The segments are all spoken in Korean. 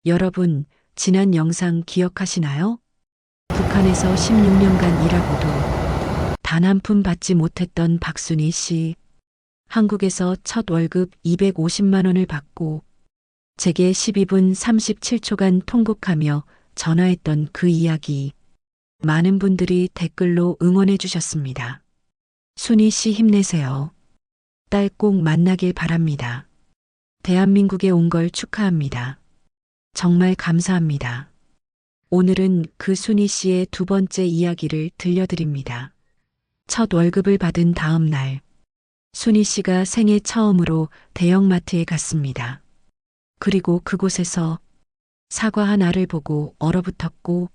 여러분, 지난 영상 기억하시나요? 북한에서 16년간 일하고도 단 한 푼 받지 못했던 박순희 씨. 한국에서 첫 월급 250만 원을 받고 제게 12분 37초간 통곡하며 전화했던 그 이야기. 많은 분들이 댓글로 응원해 주셨습니다. 순희 씨 힘내세요. 딸 꼭 만나길 바랍니다. 대한민국에 온 걸 축하합니다. 정말 감사합니다. 오늘은 그 순희 씨의 두 번째 이야기를 들려드립니다. 첫 월급을 받은 다음 날, 순희 씨가 생애 처음으로 대형마트에 갔습니다. 그리고 그곳에서 사과 한 알을 보고 얼어붙었고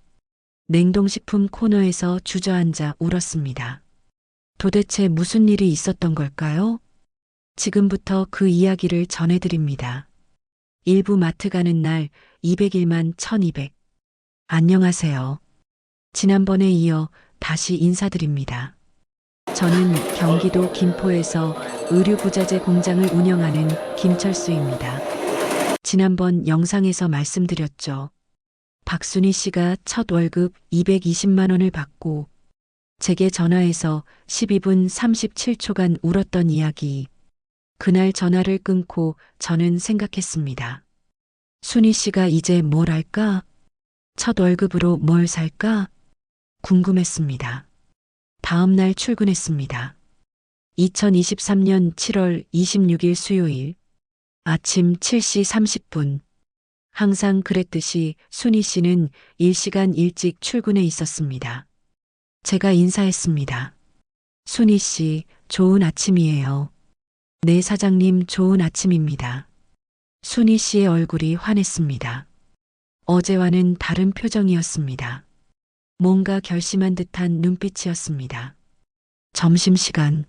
냉동식품 코너에서 주저앉아 울었습니다. 도대체 무슨 일이 있었던 걸까요? 지금부터 그 이야기를 전해드립니다. 일부 마트 가는 날 201만 1200. 안녕하세요. 지난번에 이어 다시 인사드립니다. 저는 경기도 김포에서 의류부자재 공장을 운영하는 김철수입니다. 지난번 영상에서 말씀드렸죠. 박순희 씨가 첫 월급 220만 원을 받고 제게 전화해서 12분 37초간 울었던 이야기. 그날 전화를 끊고 저는 생각했습니다. 순희 씨가 이제 뭘 할까? 첫 월급으로 뭘 살까? 궁금했습니다. 다음 날 출근했습니다. 2023년 7월 26일 수요일 아침 7시 30분. 항상 그랬듯이 순희 씨는 1시간 일찍 출근해 있었습니다. 제가 인사했습니다. 순희 씨, 좋은 아침이에요. 네, 사장님, 좋은 아침입니다. 순희 씨의 얼굴이 환했습니다. 어제와는 다른 표정이었습니다. 뭔가 결심한 듯한 눈빛이었습니다. 점심시간,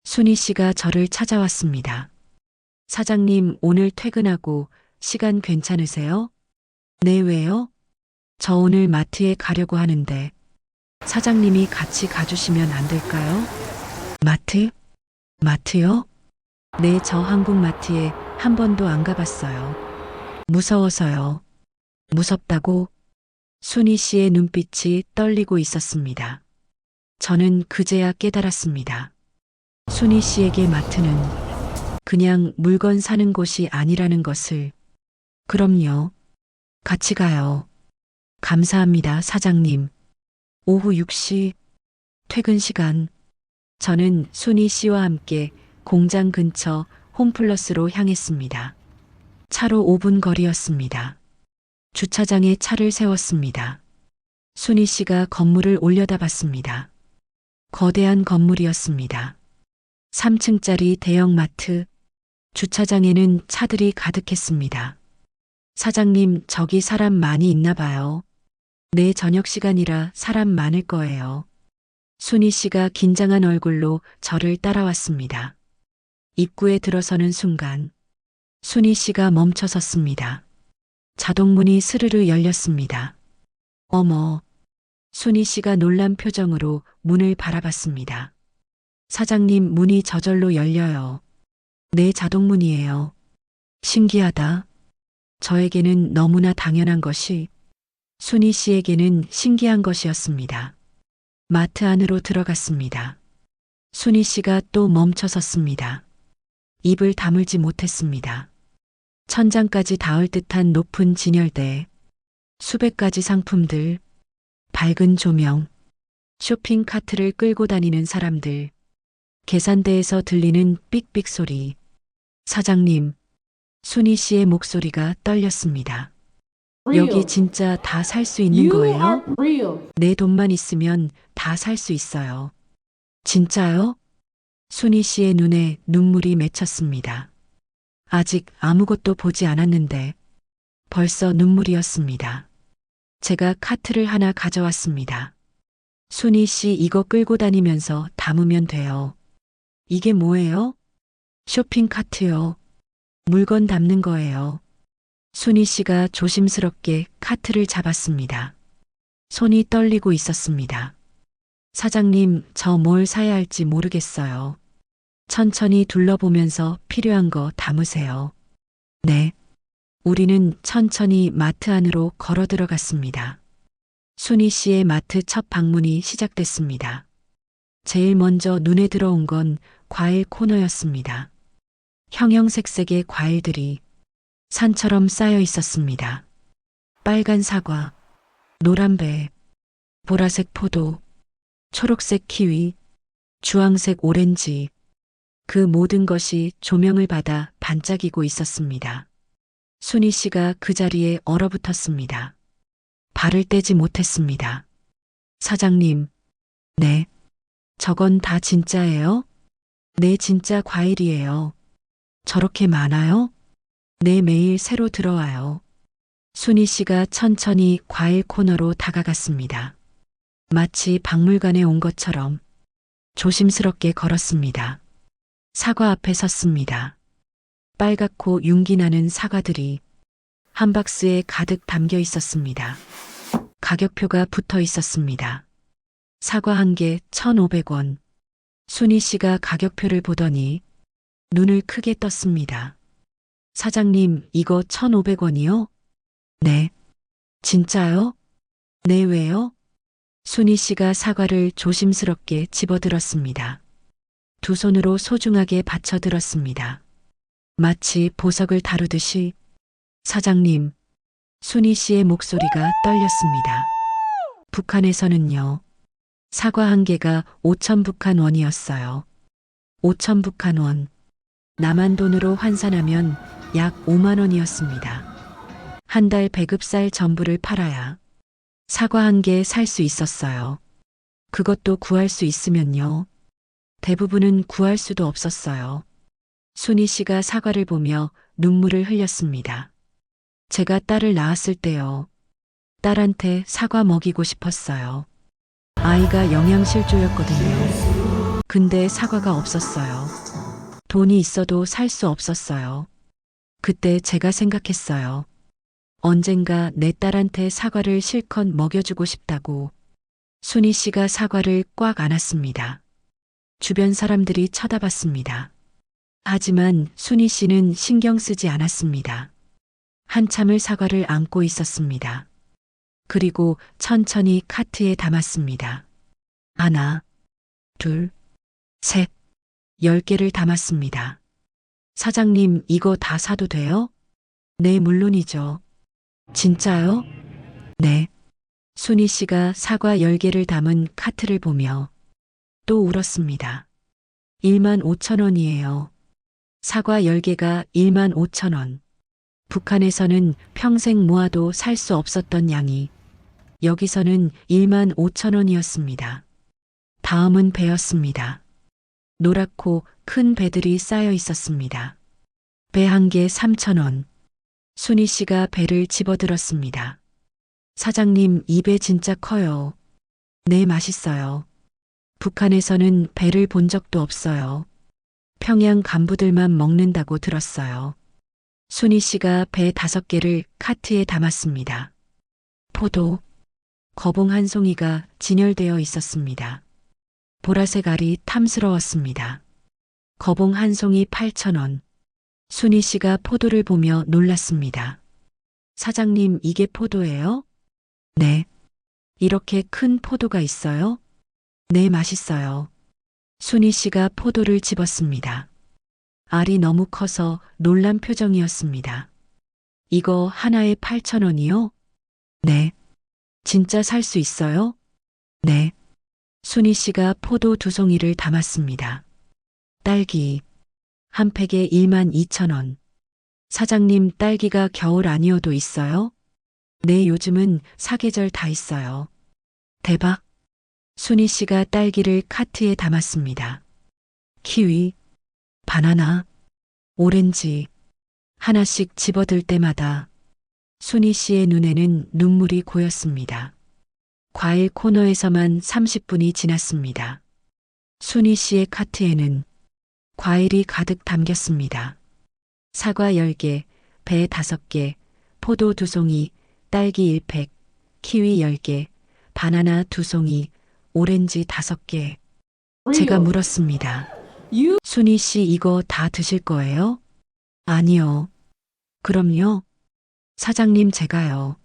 순희 씨가 저를 찾아왔습니다. 사장님, 오늘 퇴근하고 시간 괜찮으세요? 네, 왜요? 저 오늘 마트에 가려고 하는데 사장님이 같이 가주시면 안 될까요? 마트? 마트요? 네, 저 한국 마트에 한 번도 안 가봤어요. 무서워서요. 무섭다고? 순희 씨의 눈빛이 떨리고 있었습니다. 저는 그제야 깨달았습니다. 순희 씨에게 마트는 그냥 물건 사는 곳이 아니라는 것을. 그럼요. 같이 가요. 감사합니다, 사장님. 오후 6시, 퇴근 시간. 저는 순희 씨와 함께 공장 근처 홈플러스로 향했습니다. 차로 5분 거리였습니다. 주차장에 차를 세웠습니다. 순희 씨가 건물을 올려다봤습니다. 거대한 건물이었습니다. 3층짜리 대형마트. 주차장에는 차들이 가득했습니다. 사장님, 저기 사람 많이 있나 봐요. 네, 저녁 시간이라 사람 많을 거예요. 순희 씨가 긴장한 얼굴로 저를 따라왔습니다. 입구에 들어서는 순간 순희 씨가 멈춰 섰습니다. 자동문이 스르르 열렸습니다. 어머, 순희 씨가 놀란 표정으로 문을 바라봤습니다. 사장님, 문이 저절로 열려요. 네, 자동문이에요. 신기하다. 저에게는 너무나 당연한 것이 순희 씨에게는 신기한 것이었습니다. 마트 안으로 들어갔습니다. 순희 씨가 또 멈춰 섰습니다. 입을 다물지 못했습니다. 천장까지 닿을 듯한 높은 진열대, 수백 가지 상품들, 밝은 조명, 쇼핑 카트를 끌고 다니는 사람들, 계산대에서 들리는 삑삑 소리. 사장님, 순희 씨의 목소리가 떨렸습니다. 여기 진짜 다 살 수 있는 거예요? 내 돈만 있으면 다 살 수 있어요. 진짜요? 순희 씨의 눈에 눈물이 맺혔습니다. 아직 아무것도 보지 않았는데 벌써 눈물이었습니다. 제가 카트를 하나 가져왔습니다. 순희 씨, 이거 끌고 다니면서 담으면 돼요. 이게 뭐예요? 쇼핑 카트요. 물건 담는 거예요. 순희 씨가 조심스럽게 카트를 잡았습니다. 손이 떨리고 있었습니다. 사장님, 저 뭘 사야 할지 모르겠어요. 천천히 둘러보면서 필요한 거 담으세요. 네. 우리는 천천히 마트 안으로 걸어 들어갔습니다. 순희 씨의 마트 첫 방문이 시작됐습니다. 제일 먼저 눈에 들어온 건 과일 코너였습니다. 형형색색의 과일들이 산처럼 쌓여 있었습니다. 빨간 사과, 노란 배, 보라색 포도, 초록색 키위, 주황색 오렌지, 그 모든 것이 조명을 받아 반짝이고 있었습니다. 순희 씨가 그 자리에 얼어붙었습니다. 발을 떼지 못했습니다. 사장님, 네. 저건 다 진짜예요? 네, 진짜 과일이에요. 저렇게 많아요? 네, 매일 새로 들어와요. 순희 씨가 천천히 과일 코너로 다가갔습니다. 마치 박물관에 온 것처럼 조심스럽게 걸었습니다. 사과 앞에 섰습니다. 빨갛고 윤기 나는 사과들이 한 박스에 가득 담겨 있었습니다. 가격표가 붙어 있었습니다. 사과 한 개 1,500원. 순희 씨가 가격표를 보더니 눈을 크게 떴습니다. 사장님, 이거 1,500원이요? 네. 진짜요? 네, 왜요? 순희 씨가 사과를 조심스럽게 집어들었습니다. 두 손으로 소중하게 받쳐들었습니다. 마치 보석을 다루듯이 사장님, 순희 씨의 목소리가 떨렸습니다. 북한에서는요, 사과 한 개가 5천 북한원이었어요. 5천 북한원. 남한 돈으로 환산하면 약 5만 원이었습니다. 한 달 배급살 전부를 팔아야 사과 한 개 살 수 있었어요. 그것도 구할 수 있으면요. 대부분은 구할 수도 없었어요. 순희 씨가 사과를 보며 눈물을 흘렸습니다. 제가 딸을 낳았을 때요. 딸한테 사과 먹이고 싶었어요. 아이가 영양실조였거든요. 근데 사과가 없었어요. 돈이 있어도 살 수 없었어요. 그때 제가 생각했어요. 언젠가 내 딸한테 사과를 실컷 먹여주고 싶다고. 순희 씨가 사과를 꽉 안았습니다. 주변 사람들이 쳐다봤습니다. 하지만 순희 씨는 신경 쓰지 않았습니다. 한참을 사과를 안고 있었습니다. 그리고 천천히 카트에 담았습니다. 하나, 둘, 셋, 10개를 담았습니다. 사장님, 이거 다 사도 돼요? 네, 물론이죠. 진짜요? 네. 순희 씨가 사과 10개를 담은 카트를 보며 또 울었습니다. 1만 5천 원이에요. 사과 10개가 1만 5천 원. 북한에서는 평생 모아도 살 수 없었던 양이 여기서는 1만 5천 원이었습니다. 다음은 배였습니다. 노랗고 큰 배들이 쌓여 있었습니다. 배 한 개 3천 원. 순희 씨가 배를 집어들었습니다. 사장님, 이 배 진짜 커요. 네, 맛있어요. 북한에서는 배를 본 적도 없어요. 평양 간부들만 먹는다고 들었어요. 순희 씨가 배 5개를 카트에 담았습니다. 포도, 거봉 한 송이가 진열되어 있었습니다. 보라색 알이 탐스러웠습니다. 거봉 한 송이 8,000원. 순희 씨가 포도를 보며 놀랐습니다. 사장님, 이게 포도예요? 네. 이렇게 큰 포도가 있어요? 네, 맛있어요. 순희 씨가 포도를 집었습니다. 알이 너무 커서 놀란 표정이었습니다. 이거 하나에 8,000원이요? 네. 진짜 살 수 있어요? 네. 순희 씨가 포도 2송이를 담았습니다. 딸기. 한 팩에 1만 2천 원. 사장님, 딸기가 겨울 아니어도 있어요? 네, 요즘은 사계절 다 있어요. 대박. 순희 씨가 딸기를 카트에 담았습니다. 키위, 바나나, 오렌지. 하나씩 집어들 때마다 순희 씨의 눈에는 눈물이 고였습니다. 과일 코너에서만 30분이 지났습니다. 순희 씨의 카트에는 과일이 가득 담겼습니다. 사과 10개, 배 5개, 포도 2송이, 딸기 1팩, 키위 10개, 바나나 2송이, 오렌지 5개. 제가 물었습니다. 순희 씨, 이거 다 드실 거예요? 아니요. 그럼요. 사장님, 제가요.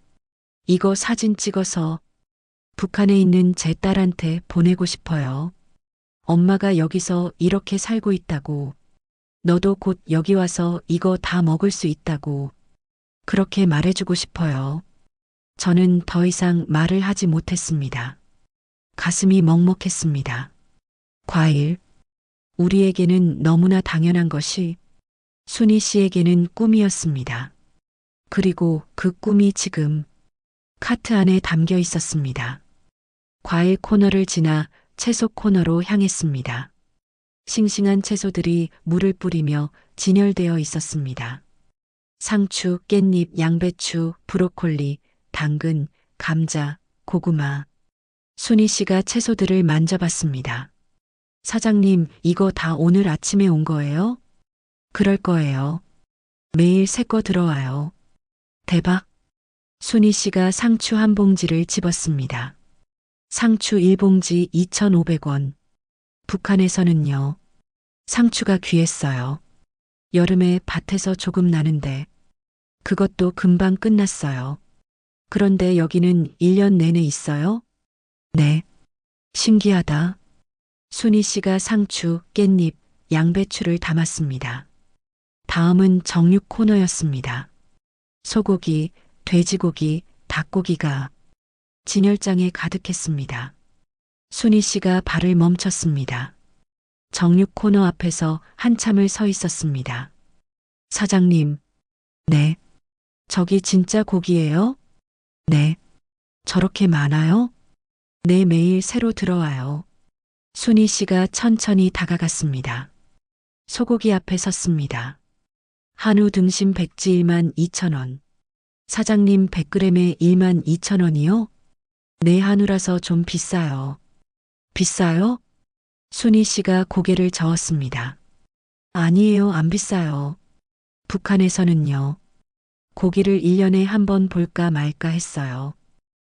이거 사진 찍어서 북한에 있는 제 딸한테 보내고 싶어요. 엄마가 여기서 이렇게 살고 있다고, 너도 곧 여기 와서 이거 다 먹을 수 있다고, 그렇게 말해주고 싶어요. 저는 더 이상 말을 하지 못했습니다. 가슴이 먹먹했습니다. 과일. 우리에게는 너무나 당연한 것이 순희 씨에게는 꿈이었습니다. 그리고 그 꿈이 지금 카트 안에 담겨 있었습니다. 과일 코너를 지나 채소 코너로 향했습니다. 싱싱한 채소들이 물을 뿌리며 진열되어 있었습니다. 상추, 깻잎, 양배추, 브로콜리, 당근, 감자, 고구마. 순희 씨가 채소들을 만져봤습니다. 사장님, 이거 다 오늘 아침에 온 거예요? 그럴 거예요. 매일 새 거 들어와요. 대박. 순희 씨가 상추 한 봉지를 집었습니다. 상추 1봉지 2,500원. 북한에서는요, 상추가 귀했어요. 여름에 밭에서 조금 나는데 그것도 금방 끝났어요. 그런데 여기는 1년 내내 있어요? 네. 신기하다. 순희 씨가 상추, 깻잎, 양배추를 담았습니다. 다음은 정육 코너였습니다. 소고기, 돼지고기, 닭고기가 진열장에 가득했습니다. 순희 씨가 발을 멈췄습니다. 정육 코너 앞에서 한참을 서 있었습니다. 사장님. 네. 저기 진짜 고기예요? 네. 저렇게 많아요? 네, 매일 새로 들어와요. 순희 씨가 천천히 다가갔습니다. 소고기 앞에 섰습니다. 한우 등심 백지 12,000원. 사장님, 100g에 12,000원이요? 네, 한우라서 좀 비싸요. 비싸요? 순희 씨가 고개를 저었습니다. 아니에요, 안 비싸요. 북한에서는요, 고기를 1년에 한 번 볼까 말까 했어요.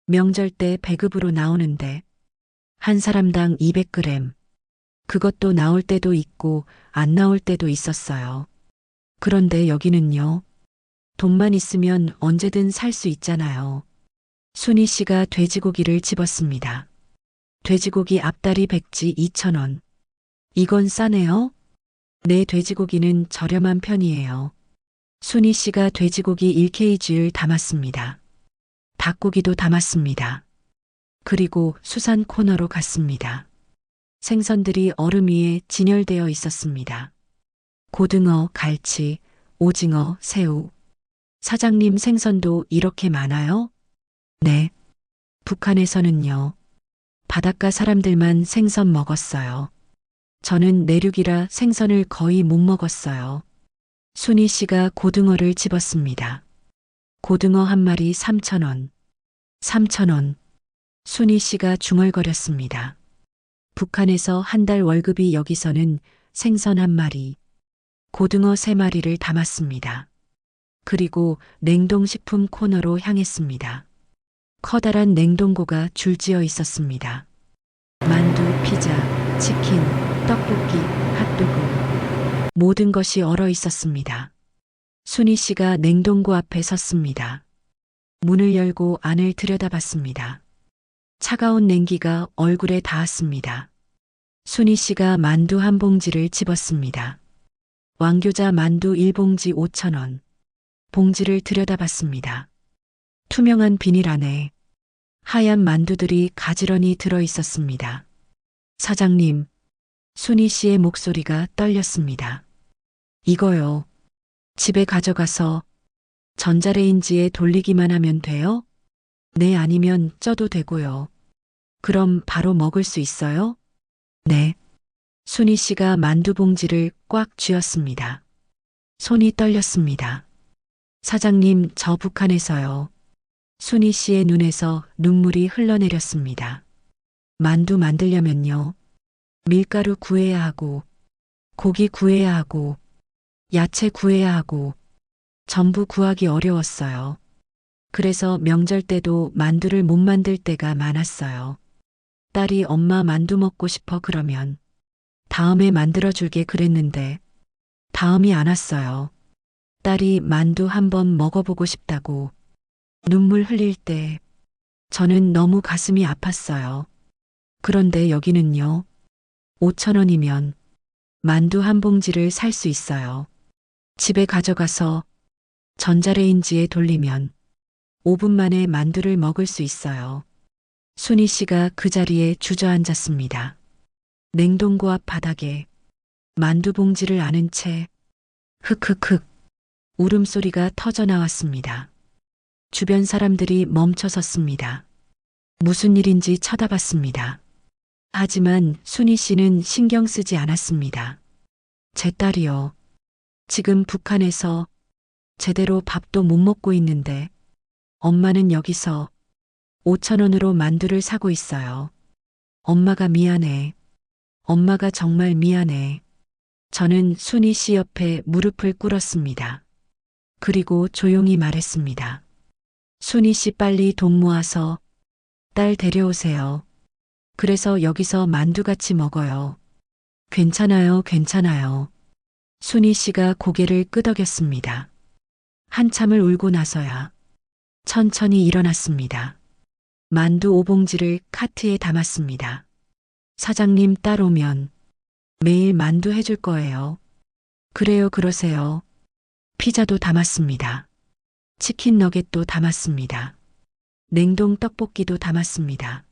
명절 때 배급으로 나오는데 한 사람당 200g. 그것도 나올 때도 있고 안 나올 때도 있었어요. 그런데 여기는요, 돈만 있으면 언제든 살 수 있잖아요. 순희 씨가 돼지고기를 집었습니다. 돼지고기 앞다리 백지 2,000원. 이건 싸네요? 네, 돼지고기는 저렴한 편이에요. 순희 씨가 돼지고기 1kg를 담았습니다. 닭고기도 담았습니다. 그리고 수산 코너로 갔습니다. 생선들이 얼음 위에 진열되어 있었습니다. 고등어, 갈치, 오징어, 새우. 사장님, 생선도 이렇게 많아요? 네. 북한에서는요, 바닷가 사람들만 생선 먹었어요. 저는 내륙이라 생선을 거의 못 먹었어요. 순희 씨가 고등어를 집었습니다. 고등어 한 마리 3,000원. 3,000원. 순희 씨가 중얼거렸습니다. 북한에서 한 달 월급이 여기서는 생선 한 마리, 고등어 3마리를 담았습니다. 그리고 냉동식품 코너로 향했습니다. 커다란 냉동고가 줄지어 있었습니다. 만두, 피자, 치킨, 떡볶이, 핫도그. 모든 것이 얼어 있었습니다. 순희 씨가 냉동고 앞에 섰습니다. 문을 열고 안을 들여다봤습니다. 차가운 냉기가 얼굴에 닿았습니다. 순희 씨가 만두 한 봉지를 집었습니다. 왕교자 만두 1봉지 5,000원. 봉지를 들여다봤습니다. 투명한 비닐 안에 하얀 만두들이 가지런히 들어 있었습니다. 사장님, 순희 씨의 목소리가 떨렸습니다. 이거요. 집에 가져가서 전자레인지에 돌리기만 하면 돼요? 네, 아니면 쪄도 되고요. 그럼 바로 먹을 수 있어요? 네. 순희 씨가 만두 봉지를 꽉 쥐었습니다. 손이 떨렸습니다. 사장님, 저 북한에서요. 순희 씨의 눈에서 눈물이 흘러내렸습니다. 만두 만들려면요, 밀가루 구해야 하고, 고기 구해야 하고, 야채 구해야 하고, 전부 구하기 어려웠어요. 그래서 명절 때도 만두를 못 만들 때가 많았어요. 딸이 엄마 만두 먹고 싶어 그러면 다음에 만들어줄게 그랬는데 다음이 안 왔어요. 딸이 만두 한번 먹어보고 싶다고 눈물 흘릴 때 저는 너무 가슴이 아팠어요. 그런데 여기는요. 5천 원이면 만두 한 봉지를 살 수 있어요. 집에 가져가서 전자레인지에 돌리면 5분 만에 만두를 먹을 수 있어요. 순희 씨가 그 자리에 주저앉았습니다. 냉동고 앞 바닥에 만두 봉지를 안은 채 흑흑흑 울음소리가 터져 나왔습니다. 주변 사람들이 멈춰 섰습니다. 무슨 일인지 쳐다봤습니다. 하지만 순희 씨는 신경 쓰지 않았습니다. 제 딸이요. 지금 북한에서 제대로 밥도 못 먹고 있는데 엄마는 여기서 5천 원으로 만두를 사고 있어요. 엄마가 미안해. 엄마가 정말 미안해. 저는 순희 씨 옆에 무릎을 꿇었습니다. 그리고 조용히 말했습니다. 순희 씨 빨리 돈 모아서 딸 데려오세요. 그래서 여기서 만두같이 먹어요. 괜찮아요, 괜찮아요. 순희 씨가 고개를 끄덕였습니다. 한참을 울고 나서야 천천히 일어났습니다. 만두 5봉지를 카트에 담았습니다. 사장님 딸 오면 매일 만두 해줄 거예요. 그래요, 그러세요. 피자도 담았습니다. 치킨 너겟도 담았습니다. 냉동 떡볶이도 담았습니다.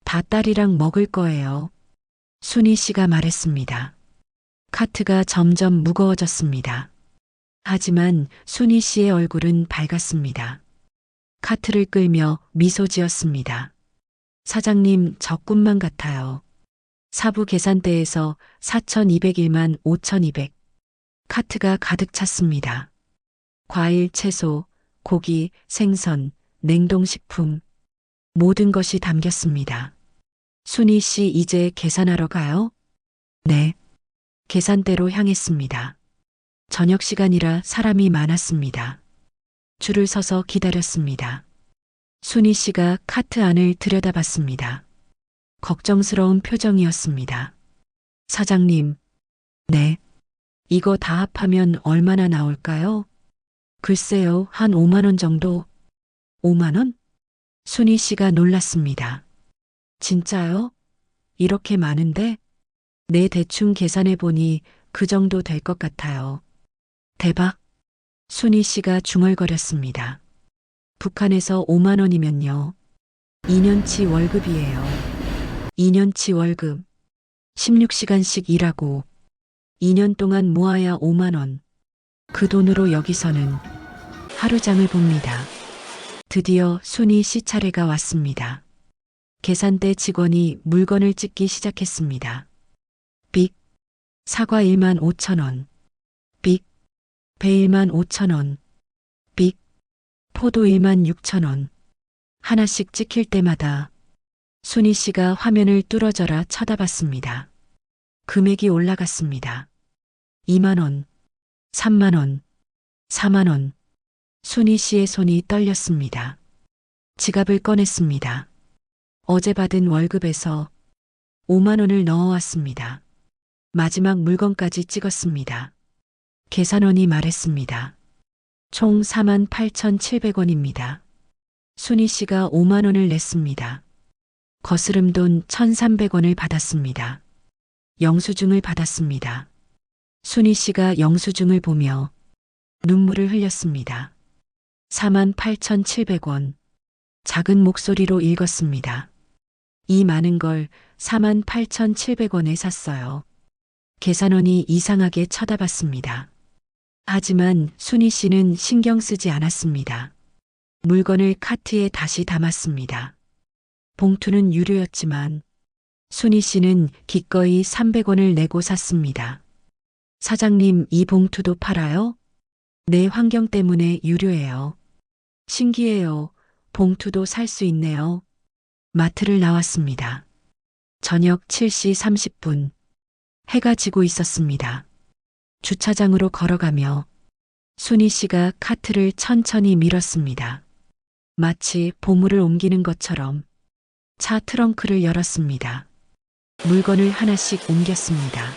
다 딸이랑 먹을 거예요. 순희 씨가 말했습니다. 카트가 점점 무거워졌습니다. 하지만 순희 씨의 얼굴은 밝았습니다. 카트를 끌며 미소 지었습니다. 사장님, 저 꿈만 같아요. 사부 계산대에서 4,201만 5,200. 카트가 가득 찼습니다. 과일, 채소, 고기, 생선, 냉동식품, 모든 것이 담겼습니다. 순희 씨 이제 계산하러 가요? 네. 계산대로 향했습니다. 저녁 시간이라 사람이 많았습니다. 줄을 서서 기다렸습니다. 순희 씨가 카트 안을 들여다봤습니다. 걱정스러운 표정이었습니다. 사장님, 네. 이거 다 합하면 얼마나 나올까요? 글쎄요, 한 5만 원 정도. 5만 원? 순희 씨가 놀랐습니다. 진짜요? 이렇게 많은데? 네, 대충 계산해 보니 그 정도 될 것 같아요. 대박. 순희 씨가 중얼거렸습니다. 북한에서 5만 원이면요. 2년치 월급이에요. 2년치 월급. 16시간씩 일하고 2년 동안 모아야 5만 원. 그 돈으로 여기서는 하루장을 봅니다. 드디어 순희 씨 차례가 왔습니다. 계산대 직원이 물건을 찍기 시작했습니다. 빅. 사과 1만 5천 원. 빅. 배 1만 5천 원. 빅. 포도 1만 6천 원. 하나씩 찍힐 때마다 순희 씨가 화면을 뚫어져라 쳐다봤습니다. 금액이 올라갔습니다. 2만 원, 3만 원, 4만 원. 순희 씨의 손이 떨렸습니다. 지갑을 꺼냈습니다. 어제 받은 월급에서 5만 원을 넣어왔습니다. 마지막 물건까지 찍었습니다. 계산원이 말했습니다. 총 48,700원입니다. 순희 씨가 5만 원을 냈습니다. 거스름돈 1,300원을 받았습니다. 영수증을 받았습니다. 순희 씨가 영수증을 보며 눈물을 흘렸습니다. 48,700원. 작은 목소리로 읽었습니다. 이 많은 걸 48,700원에 샀어요. 계산원이 이상하게 쳐다봤습니다. 하지만 순희 씨는 신경 쓰지 않았습니다. 물건을 카트에 다시 담았습니다. 봉투는 유료였지만 순희 씨는 기꺼이 300원을 내고 샀습니다. 사장님, 이 봉투도 팔아요? 내 환경 때문에 유료예요. 신기해요. 봉투도 살 수 있네요. 마트를 나왔습니다. 저녁 7시 30분. 해가 지고 있었습니다. 주차장으로 걸어가며 순희 씨가 카트를 천천히 밀었습니다. 마치 보물을 옮기는 것처럼 차 트렁크를 열었습니다. 물건을 하나씩 옮겼습니다.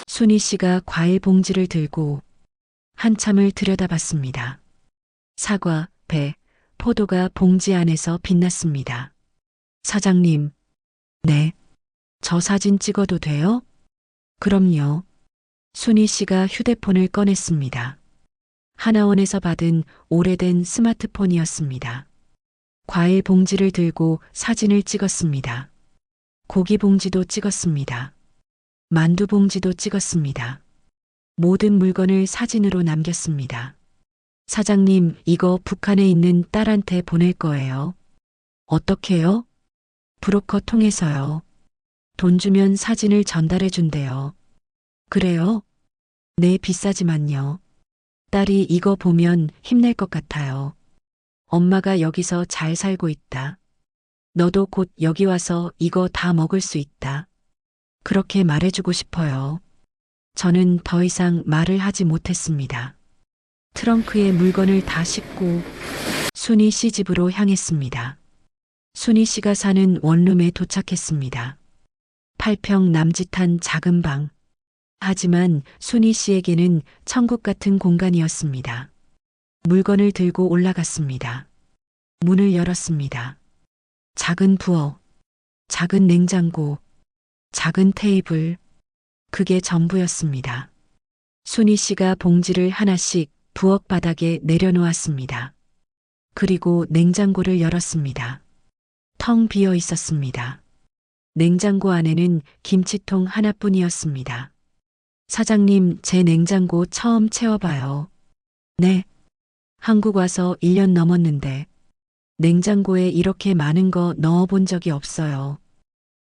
순희 씨가 과일 봉지를 들고 한참을 들여다봤습니다. 사과, 배, 포도가 봉지 안에서 빛났습니다. 사장님, 네. 저 사진 찍어도 돼요? 그럼요. 순희 씨가 휴대폰을 꺼냈습니다. 하나원에서 받은 오래된 스마트폰이었습니다. 과일 봉지를 들고 사진을 찍었습니다. 고기 봉지도 찍었습니다. 만두 봉지도 찍었습니다. 모든 물건을 사진으로 남겼습니다. 사장님, 이거 북한에 있는 딸한테 보낼 거예요. 어떻게요? 브로커 통해서요. 돈 주면 사진을 전달해 준대요. 그래요? 네, 비싸지만요. 딸이 이거 보면 힘낼 것 같아요. 엄마가 여기서 잘 살고 있다. 너도 곧 여기 와서 이거 다 먹을 수 있다. 그렇게 말해주고 싶어요. 저는 더 이상 말을 하지 못했습니다. 트렁크에 물건을 다 싣고 순희 씨 집으로 향했습니다. 순희 씨가 사는 원룸에 도착했습니다. 8평 남짓한 작은 방. 하지만 순희 씨에게는 천국 같은 공간이었습니다. 물건을 들고 올라갔습니다. 문을 열었습니다. 작은 부엌, 작은 냉장고, 작은 테이블, 그게 전부였습니다. 순희 씨가 봉지를 하나씩 부엌 바닥에 내려놓았습니다. 그리고 냉장고를 열었습니다. 텅 비어 있었습니다. 냉장고 안에는 김치통 하나뿐이었습니다. 사장님, 제 냉장고 처음 채워봐요. 네. 한국 와서 1년 넘었는데 냉장고에 이렇게 많은 거 넣어본 적이 없어요.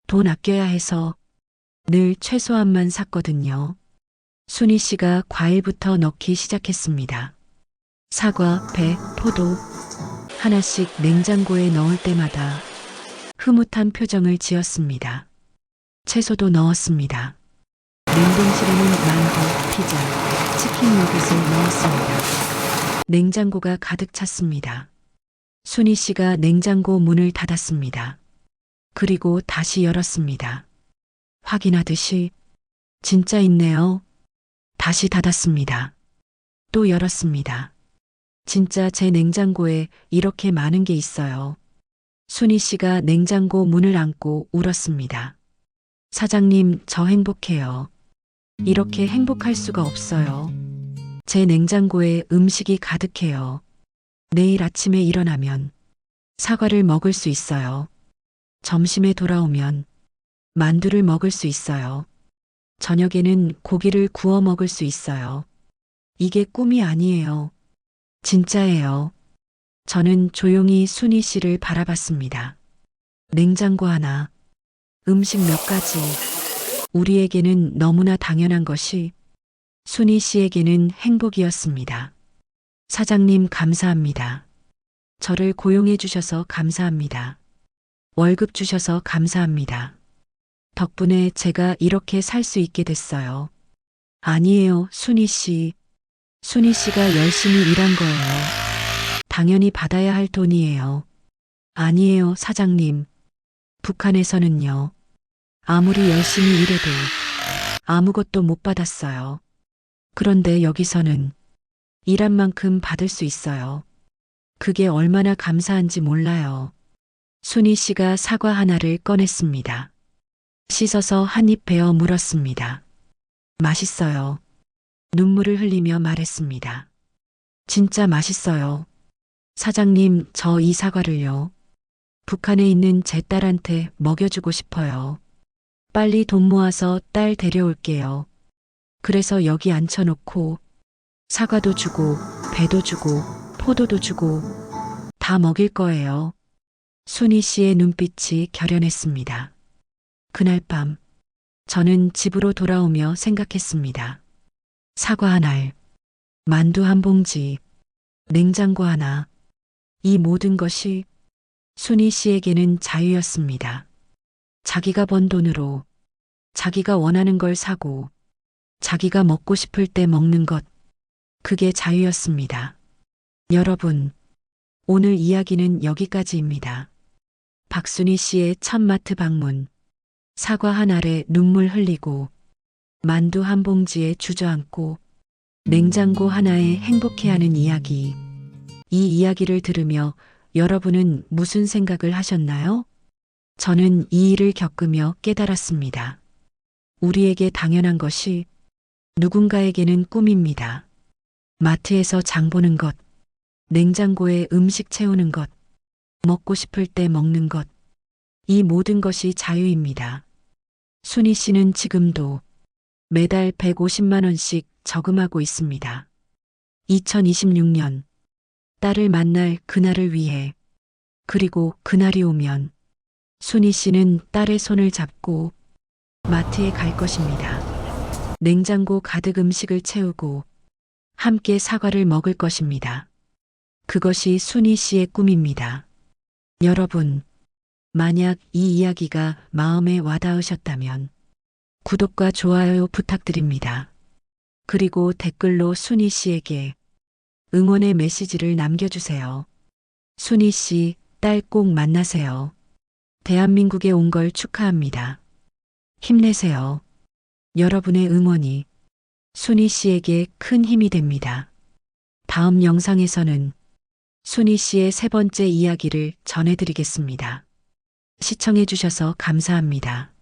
돈 아껴야 해서 늘 최소한만 샀거든요. 순희 씨가 과일부터 넣기 시작했습니다. 사과, 배, 포도 하나씩 냉장고에 넣을 때마다 흐뭇한 표정을 지었습니다. 채소도 넣었습니다. 냉동실에는 만두, 피자, 치킨 요깃을 넣었습니다. 냉장고가 가득 찼습니다. 순희 씨가 냉장고 문을 닫았습니다. 그리고 다시 열었습니다. 확인하듯이 진짜 있네요. 다시 닫았습니다. 또 열었습니다. 진짜 제 냉장고에 이렇게 많은 게 있어요. 순희 씨가 냉장고 문을 안고 울었습니다. 사장님, 저 행복해요. 이렇게 행복할 수가 없어요. 제 냉장고에 음식이 가득해요. 내일 아침에 일어나면 사과를 먹을 수 있어요. 점심에 돌아오면 만두를 먹을 수 있어요. 저녁에는 고기를 구워 먹을 수 있어요. 이게 꿈이 아니에요. 진짜예요. 저는 조용히 순희 씨를 바라봤습니다. 냉장고 하나, 음식 몇 가지, 우리에게는 너무나 당연한 것이 순희 씨에게는 행복이었습니다. 사장님, 감사합니다. 저를 고용해 주셔서 감사합니다. 월급 주셔서 감사합니다. 덕분에 제가 이렇게 살 수 있게 됐어요. 아니에요, 순희 씨. 순희 씨가 열심히 일한 거예요. 당연히 받아야 할 돈이에요. 아니에요, 사장님. 북한에서는요. 아무리 열심히 일해도 아무것도 못 받았어요. 그런데 여기서는 일한 만큼 받을 수 있어요. 그게 얼마나 감사한지 몰라요. 순희 씨가 사과 하나를 꺼냈습니다. 씻어서 한 입 베어 물었습니다. 맛있어요. 눈물을 흘리며 말했습니다. 진짜 맛있어요. 사장님, 저 이 사과를요. 북한에 있는 제 딸한테 먹여주고 싶어요. 빨리 돈 모아서 딸 데려올게요. 그래서 여기 앉혀놓고 사과도 주고 배도 주고 포도도 주고 다 먹일 거예요. 순희 씨의 눈빛이 결연했습니다. 그날 밤 저는 집으로 돌아오며 생각했습니다. 사과 한 알, 만두 한 봉지, 냉장고 하나, 이 모든 것이 순희 씨에게는 자유였습니다. 자기가 번 돈으로 자기가 원하는 걸 사고 자기가 먹고 싶을 때 먹는 것, 그게 자유였습니다. 여러분, 오늘 이야기는 여기까지입니다. 박순희 씨의 첫 마트 방문, 사과 한 알에 눈물 흘리고 만두 한 봉지에 주저앉고 냉장고 하나에 행복해하는 이야기. 이 이야기를 들으며 여러분은 무슨 생각을 하셨나요? 저는 이 일을 겪으며 깨달았습니다. 우리에게 당연한 것이 누군가에게는 꿈입니다. 마트에서 장 보는 것, 냉장고에 음식 채우는 것, 먹고 싶을 때 먹는 것, 이 모든 것이 자유입니다. 순희 씨는 지금도 매달 150만 원씩 저금하고 있습니다. 2026년 딸을 만날 그날을 위해, 그리고 그날이 오면 순희 씨는 딸의 손을 잡고 마트에 갈 것입니다. 냉장고 가득 음식을 채우고 함께 사과를 먹을 것입니다. 그것이 순희 씨의 꿈입니다. 여러분, 만약 이 이야기가 마음에 와닿으셨다면 구독과 좋아요 부탁드립니다. 그리고 댓글로 순희 씨에게 응원의 메시지를 남겨주세요. 순희 씨, 딸 꼭 만나세요. 대한민국에 온 걸 축하합니다. 힘내세요. 여러분의 응원이 순희 씨에게 큰 힘이 됩니다. 다음 영상에서는 순희 씨의 세 번째 이야기를 전해드리겠습니다. 시청해주셔서 감사합니다.